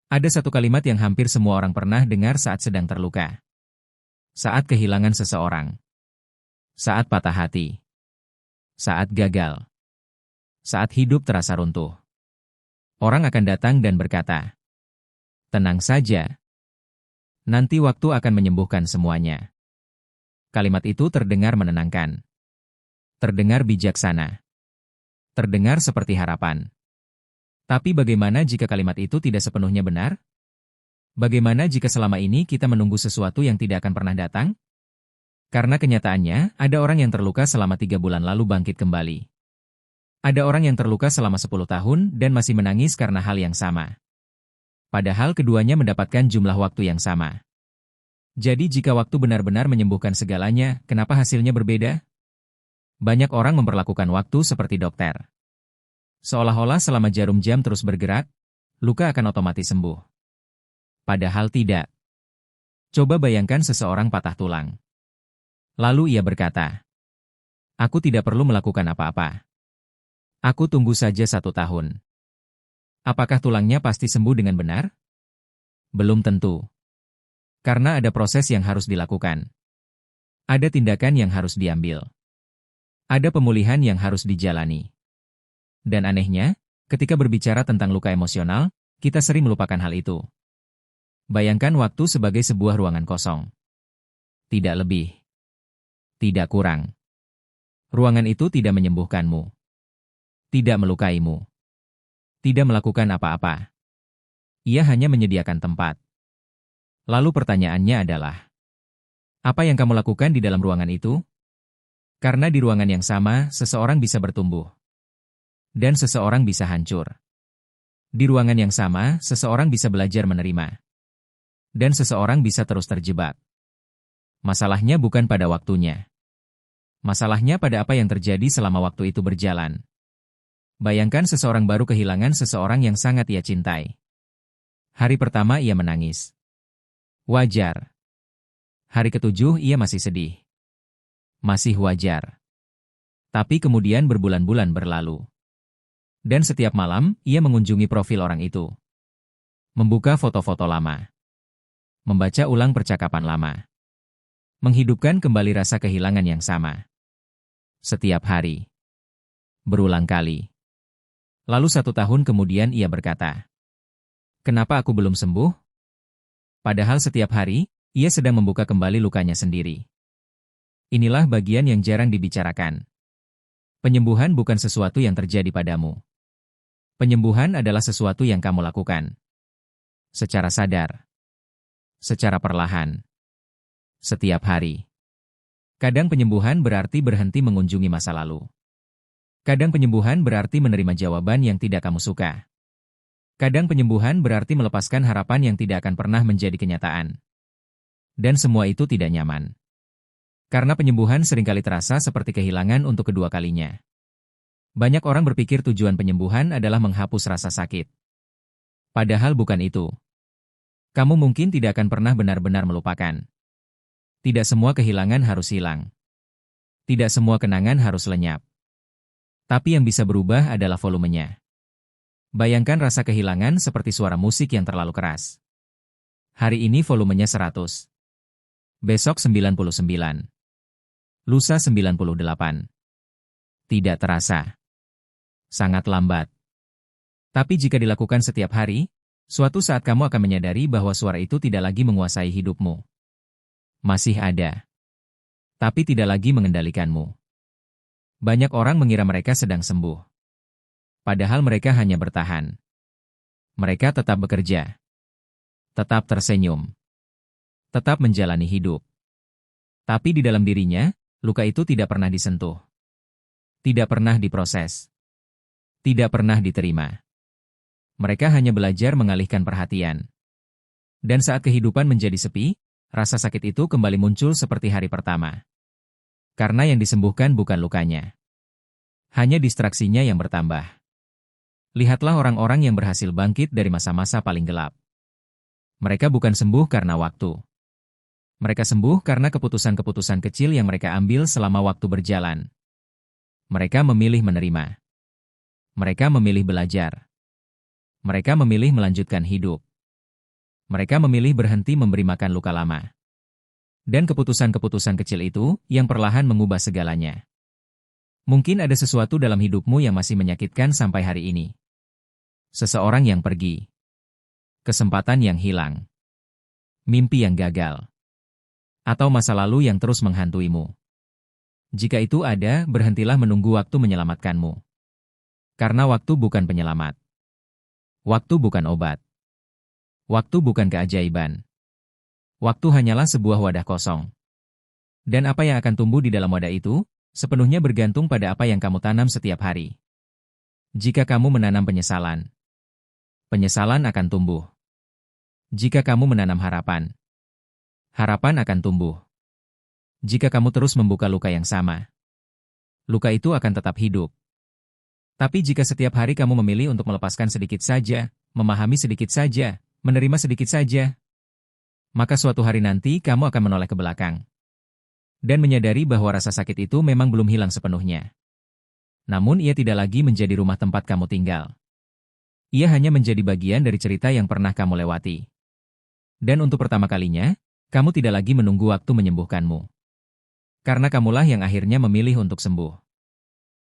Ada satu kalimat yang hampir semua orang pernah dengar saat sedang terluka. Saat kehilangan seseorang. Saat patah hati. Saat gagal. Saat hidup terasa runtuh. Orang akan datang dan berkata, "Tenang saja. Nanti waktu akan menyembuhkan semuanya." Kalimat itu terdengar menenangkan. Terdengar bijaksana. Terdengar seperti harapan. Tapi bagaimana jika kalimat itu tidak sepenuhnya benar? Bagaimana jika selama ini kita menunggu sesuatu yang tidak akan pernah datang? Karena kenyataannya, ada orang yang terluka selama 3 bulan lalu bangkit kembali. Ada orang yang terluka selama 10 tahun dan masih menangis karena hal yang sama. Padahal keduanya mendapatkan jumlah waktu yang sama. Jadi jika waktu benar-benar menyembuhkan segalanya, kenapa hasilnya berbeda? Banyak orang memperlakukan waktu seperti dokter. Seolah-olah selama jarum jam terus bergerak, luka akan otomatis sembuh. Padahal tidak. Coba bayangkan seseorang patah tulang. Lalu ia berkata, "Aku tidak perlu melakukan apa-apa. Aku tunggu saja 1 tahun." Apakah tulangnya pasti sembuh dengan benar? Belum tentu. Karena ada proses yang harus dilakukan. Ada tindakan yang harus diambil. Ada pemulihan yang harus dijalani. Dan anehnya, ketika berbicara tentang luka emosional, kita sering melupakan hal itu. Bayangkan waktu sebagai sebuah ruangan kosong. Tidak lebih. Tidak kurang. Ruangan itu tidak menyembuhkanmu. Tidak melukaimu. Tidak melakukan apa-apa. Ia hanya menyediakan tempat. Lalu pertanyaannya adalah, apa yang kamu lakukan di dalam ruangan itu? Karena di ruangan yang sama, seseorang bisa bertumbuh. Dan seseorang bisa hancur. Di ruangan yang sama, seseorang bisa belajar menerima. Dan seseorang bisa terus terjebak. Masalahnya bukan pada waktunya. Masalahnya pada apa yang terjadi selama waktu itu berjalan. Bayangkan seseorang baru kehilangan seseorang yang sangat ia cintai. Hari pertama ia menangis. Wajar. Hari ke-7 ia masih sedih. Masih wajar. Tapi kemudian berbulan-bulan berlalu. Dan setiap malam, ia mengunjungi profil orang itu. Membuka foto-foto lama. Membaca ulang percakapan lama. Menghidupkan kembali rasa kehilangan yang sama. Setiap hari. Berulang kali. Lalu 1 tahun kemudian ia berkata, "Kenapa aku belum sembuh?" Padahal setiap hari, ia sedang membuka kembali lukanya sendiri. Inilah bagian yang jarang dibicarakan. Penyembuhan bukan sesuatu yang terjadi padamu. Penyembuhan adalah sesuatu yang kamu lakukan. Secara sadar. Secara perlahan. Setiap hari. Kadang penyembuhan berarti berhenti mengunjungi masa lalu. Kadang penyembuhan berarti menerima jawaban yang tidak kamu suka. Kadang penyembuhan berarti melepaskan harapan yang tidak akan pernah menjadi kenyataan. Dan semua itu tidak nyaman. Karena penyembuhan seringkali terasa seperti kehilangan untuk kedua kalinya. Banyak orang berpikir tujuan penyembuhan adalah menghapus rasa sakit. Padahal bukan itu. Kamu mungkin tidak akan pernah benar-benar melupakan. Tidak semua kehilangan harus hilang. Tidak semua kenangan harus lenyap. Tapi yang bisa berubah adalah volumenya. Bayangkan rasa kehilangan seperti suara musik yang terlalu keras. Hari ini volumenya 100. Besok 99. Lusa 98. Tidak terasa. Sangat lambat. Tapi jika dilakukan setiap hari, suatu saat kamu akan menyadari bahwa suara itu tidak lagi menguasai hidupmu. Masih ada. Tapi tidak lagi mengendalikanmu. Banyak orang mengira mereka sedang sembuh. Padahal mereka hanya bertahan. Mereka tetap bekerja. Tetap tersenyum. Tetap menjalani hidup. Tapi di dalam dirinya, luka itu tidak pernah disentuh. Tidak pernah diproses. Tidak pernah diterima. Mereka hanya belajar mengalihkan perhatian. Dan saat kehidupan menjadi sepi, rasa sakit itu kembali muncul seperti hari pertama. Karena yang disembuhkan bukan lukanya. Hanya distraksinya yang bertambah. Lihatlah orang-orang yang berhasil bangkit dari masa-masa paling gelap. Mereka bukan sembuh karena waktu. Mereka sembuh karena keputusan-keputusan kecil yang mereka ambil selama waktu berjalan. Mereka memilih menerima. Mereka memilih belajar. Mereka memilih melanjutkan hidup. Mereka memilih berhenti memberi makan luka lama. Dan keputusan-keputusan kecil itu yang perlahan mengubah segalanya. Mungkin ada sesuatu dalam hidupmu yang masih menyakitkan sampai hari ini. Seseorang yang pergi. Kesempatan yang hilang. Mimpi yang gagal. Atau masa lalu yang terus menghantuimu. Jika itu ada, berhentilah menunggu waktu menyelamatkanmu. Karena waktu bukan penyelamat. Waktu bukan obat. Waktu bukan keajaiban. Waktu hanyalah sebuah wadah kosong. Dan apa yang akan tumbuh di dalam wadah itu, sepenuhnya bergantung pada apa yang kamu tanam setiap hari. Jika kamu menanam penyesalan, penyesalan akan tumbuh. Jika kamu menanam harapan, harapan akan tumbuh. Jika kamu terus membuka luka yang sama, luka itu akan tetap hidup. Tapi jika setiap hari kamu memilih untuk melepaskan sedikit saja, memahami sedikit saja, menerima sedikit saja, maka suatu hari nanti kamu akan menoleh ke belakang. Dan menyadari bahwa rasa sakit itu memang belum hilang sepenuhnya. Namun ia tidak lagi menjadi rumah tempat kamu tinggal. Ia hanya menjadi bagian dari cerita yang pernah kamu lewati. Dan untuk pertama kalinya, kamu tidak lagi menunggu waktu menyembuhkanmu. Karena kamulah yang akhirnya memilih untuk sembuh.